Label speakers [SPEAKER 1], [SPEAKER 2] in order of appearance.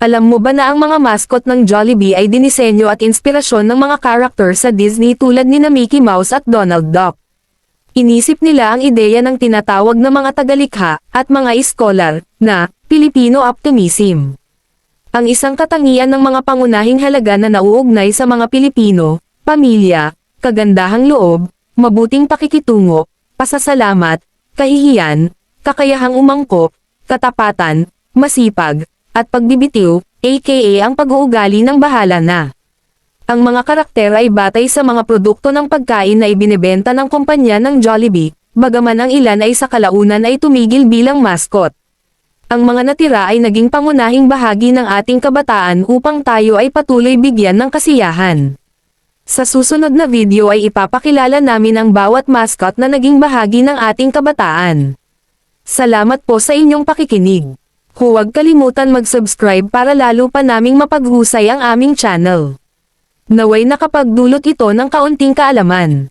[SPEAKER 1] Alam mo ba na ang mga mascot ng Jollibee ay dinisenyo at inspirasyon ng mga karakter sa Disney tulad ni na Mickey Mouse at Donald Duck? Inisip nila ang ideya ng tinatawag na mga tagalikha at mga iskolar na Filipino optimism. Ang isang katangian ng mga pangunahing halaga na nauugnay sa mga Pilipino, pamilya, kagandahang loob, mabuting pakikitungo, pasasalamat, kahihiyan, kakayahang umangkop, katapatan, masipag, at pagbibitiw, aka ang pag-uugali ng bahala na. Ang mga karakter ay batay sa mga produkto ng pagkain na ibinebenta ng kumpanya ng Jollibee, bagaman ang ilan ay sa kalaunan ay tumigil bilang mascot. Ang mga natira ay naging pangunahing bahagi ng ating kabataan upang tayo ay patuloy bigyan ng kasiyahan. Sa susunod na video ay ipapakilala namin ang bawat mascot na naging bahagi ng ating kabataan. Salamat po sa inyong pakikinig. Huwag kalimutan mag-subscribe para lalo pa naming mapaghusay ang aming channel. Naway nakapagdulot ito ng kaunting kaalaman.